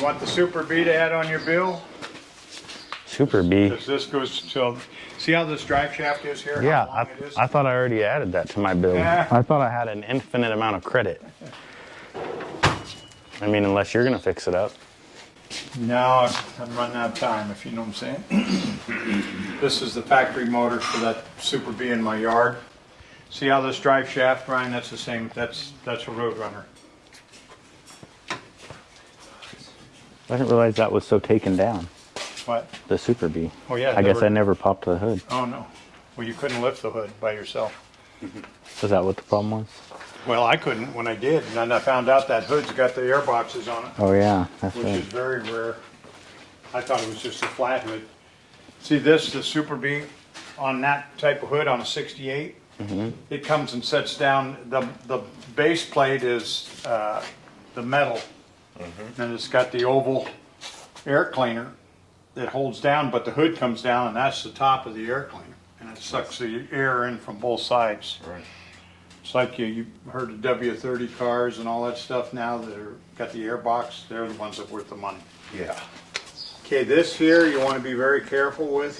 want the Super B to add on your bill? Super B. Because this goes to, see how this drive shaft is here? Yeah, How long it is? I thought I already added that to my bill. I thought I had an infinite amount of credit. I mean, unless you're gonna fix it up. No, I'm running out of time, if you know what I'm saying. This is the factory motor for that Super B in my yard. See how this drive shaft, Brian? That's the same. That's a Roadrunner. I didn't realize that was so taken down. What? The Super B. Oh yeah. I guess I never popped the hood. Oh no. Well, you couldn't lift the hood by yourself. Is that what the problem was? Well, I couldn't when I did, and then I found out that hood's got the air boxes on it. Oh yeah, that's Which right. is very rare. I thought it was just a flat hood. See this, the Super B, on that type of hood on a 68, it comes and sets down, the base plate is the metal, and it's got the oval air cleaner that holds down, but the hood comes down and that's the top of the air cleaner, and it sucks the air in from both sides. Right. It's like you heard of W30 cars and all that stuff now that are got the air box, they're the ones that are worth the money. Yeah. Okay, this here you want to be very careful with.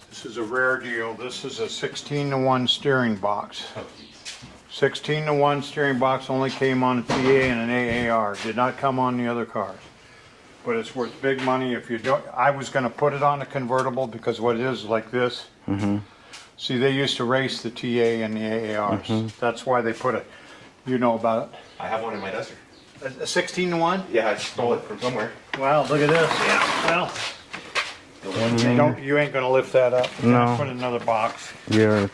This is a rare deal. This is a 16-to-1 steering box. 16-to-1 steering box only came on a TA and an AAR. Did not come on the other cars. But it's worth big money if you don't. I was going to put it on a convertible because what it is like this. See, they used to race the TA and the AARs. That's why they put it. You know about it. I have one in my Duster. A 16-to-1? Yeah, I stole it from somewhere. Wow, look at this. Yeah. Well, you ain't gonna lift that up. You're gonna No. put another box Yeah.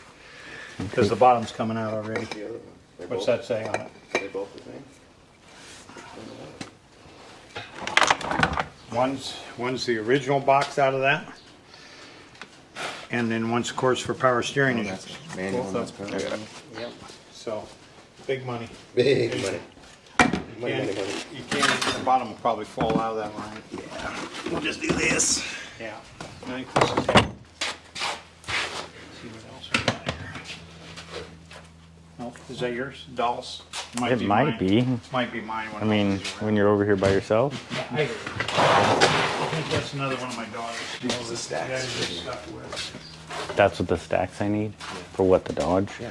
because the bottom's coming out already. The other one. They're What's both, that say on it? They're both the same. One's the original box out of that, and then one's of course for power steering. That's manual. Both That's of them. probably Yep. So big money. big money. Money, And money, money. you can't. The bottom will probably fall out of that line. Yeah. We'll just do this. Yeah. I think this is it. See what else we got here. Nope. Is that yours? Dolls? It might be. Might be mine. I mean, when you're over here by yourself. I think that's another one of my daughters. These are the stacks. Yeah, just stuck with. That's what the stacks I need? For what, the Dodge? Yeah.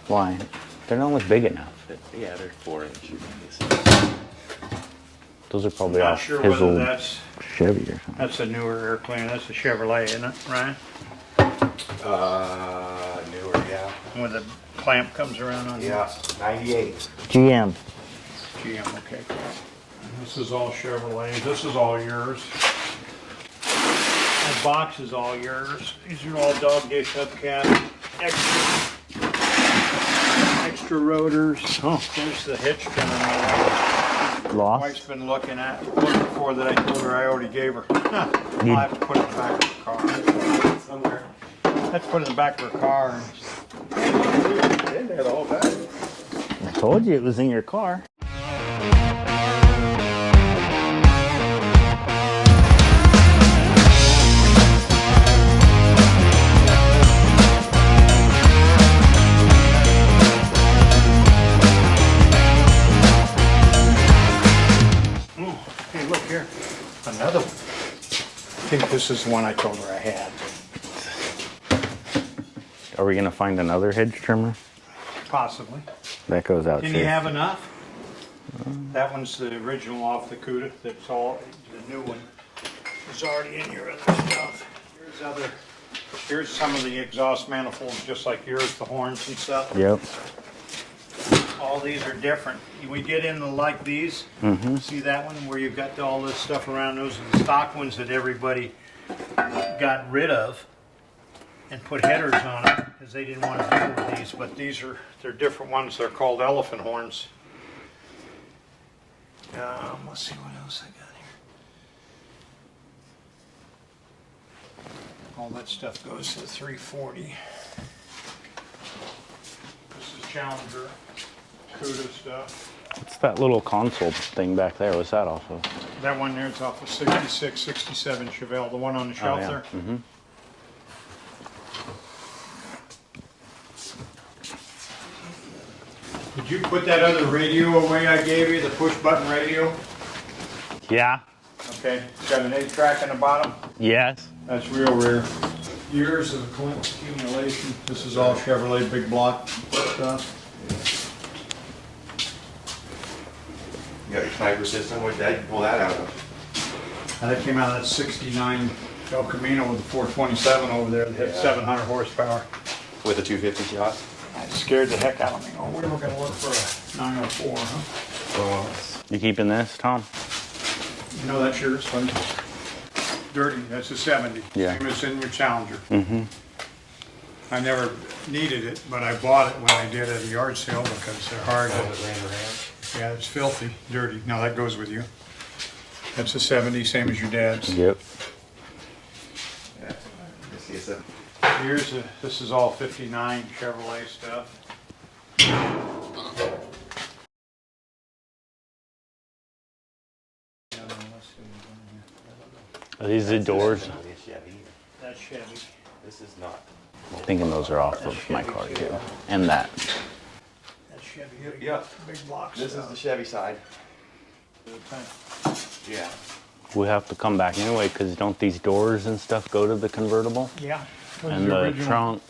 Why? They're not almost big enough. Yeah, they're 4 inches. Those are probably Not off sure his whether old that's Chevy or something. a newer air cleaner. That's a Chevrolet, isn't it, Ryan? Newer, yeah. Where the clamp comes around on Yeah, 98. GM. GM. Okay. This is all Chevrolet. This is all yours. That box is all yours. These are all dog day hubcap. Extra rotors. Oh, there's the hitch trimmer. Wife's Lost? been looking for that I told her I already gave her. I'll have to put it in the back of her car. Somewhere. Let's put it in the back of her car. It's in there the whole time. I told you it was in your car. Hey, look here. Another one. I think this is the one I told her I had. Are we gonna find another hedge trimmer? Possibly. That goes out Can too. you have enough? That one's the original off the CUDA. That's all. The new one is already in your other stuff. Here's some of the exhaust manifolds, just like yours, the horns and stuff. Yep. All these are different. We get into like these. See that one where you've got all this stuff around? Those are the stock ones that everybody got rid of and put headers on it because they didn't want to deal with these. But they're different ones. They're called elephant horns. Let's see what else I got here. All that stuff goes to the 340. This is Challenger. CUDA stuff. What's that little console thing back there? What's that off of? That one there is off of 66, 67 Chevelle, the one on the shelf there. Did you put that other radio away I gave you, the push button radio? Yeah. Okay, it's got an 8-track in the bottom. Yes. That's real rare. Years of accumulation. This is all Chevrolet big block stuff. You got your sniper system. What did you pull that out of? And that came out of that 69 El Camino with the 427 over there that had 700 horsepower. With a 250 shot? That scared the heck out of me. Oh, we were gonna look for a 904, huh? Well, You keeping this, Tom? You know that's yours, buddy. Dirty, that's a 70. Yeah. Same as in your Challenger. Mm-hmm. I never needed it, but I bought it when I did at a yard sale because they're hard. Yeah, it's filthy, dirty. No, that goes with you. That's a 70, same as your dad's. Yep. yeah. Let's see, it's a This is all 59 Chevrolet stuff. Are these the doors? Chevy. That's Chevy. This is not. I'm thinking those are off of my car too. And that. That's Chevy. Yep. Big blocks. This is the Chevy side. Yeah. We have to come back anyway because don't these doors and stuff go to the convertible? Yeah. And the trunk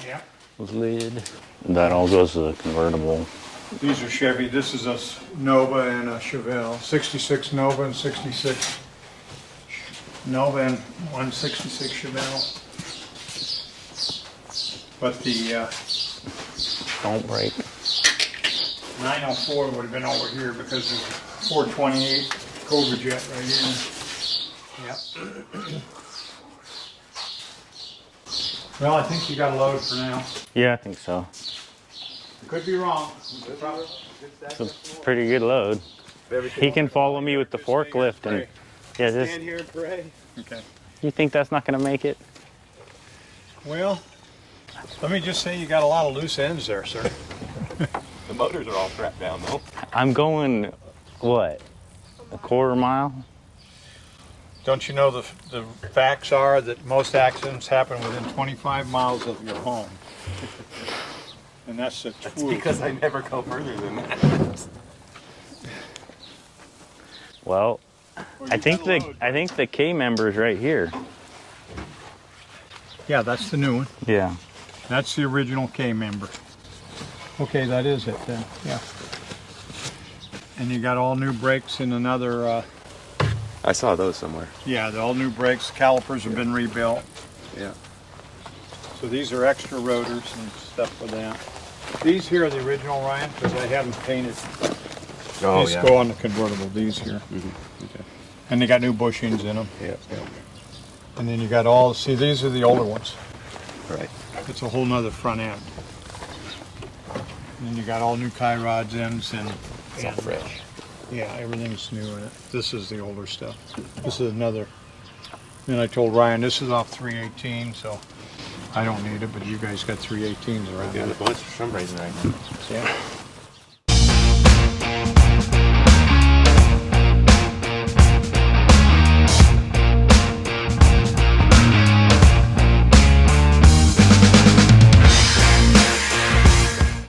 Yeah. lid. That all goes to the convertible. These are Chevy. This is a Nova and a Chevelle. 66 Nova and 66 Nova and 166 Chevelle. But the Don't break. 904 would have been over here because there's a 428 Cobra Jet right here. Yep. Well, I think you got a load for now. Yeah, I think so. Could be wrong. It's a pretty good load. He can follow me with the forklift and yeah, Stand just here and pray. Okay. you think that's not gonna make it? Well, let me just say you got a lot of loose ends there, sir. The motors are all strapped down though. I'm going what? A quarter mile? Don't you know the facts are that most accidents happen within 25 miles of your home? And that's the truth. Because I never go further than that. Well, I think the K member's right here. Yeah, that's the new one. Yeah. That's the original K member. Okay, that is it then. Yeah. And you got all new brakes in another. I saw those somewhere. Yeah, the all new brakes. Calipers have been rebuilt. Yeah. So these are extra rotors and stuff for that. These here are the original, Ryan, because I haven't painted. Oh, These go on the convertible. These here. Mm-hmm. Okay. And they got new bushings in them. Yeah. And then you got all. See, these are the older ones. Right. It's a whole nother front end. And then you got all new tie rods, ends, and It's all fresh. Yeah, everything's new in it. This is the older stuff. This is another. And I told Ryan this is off 318, so I don't need it, but you guys got 318s around Yeah, here. the bullets for some reason right now. Yeah.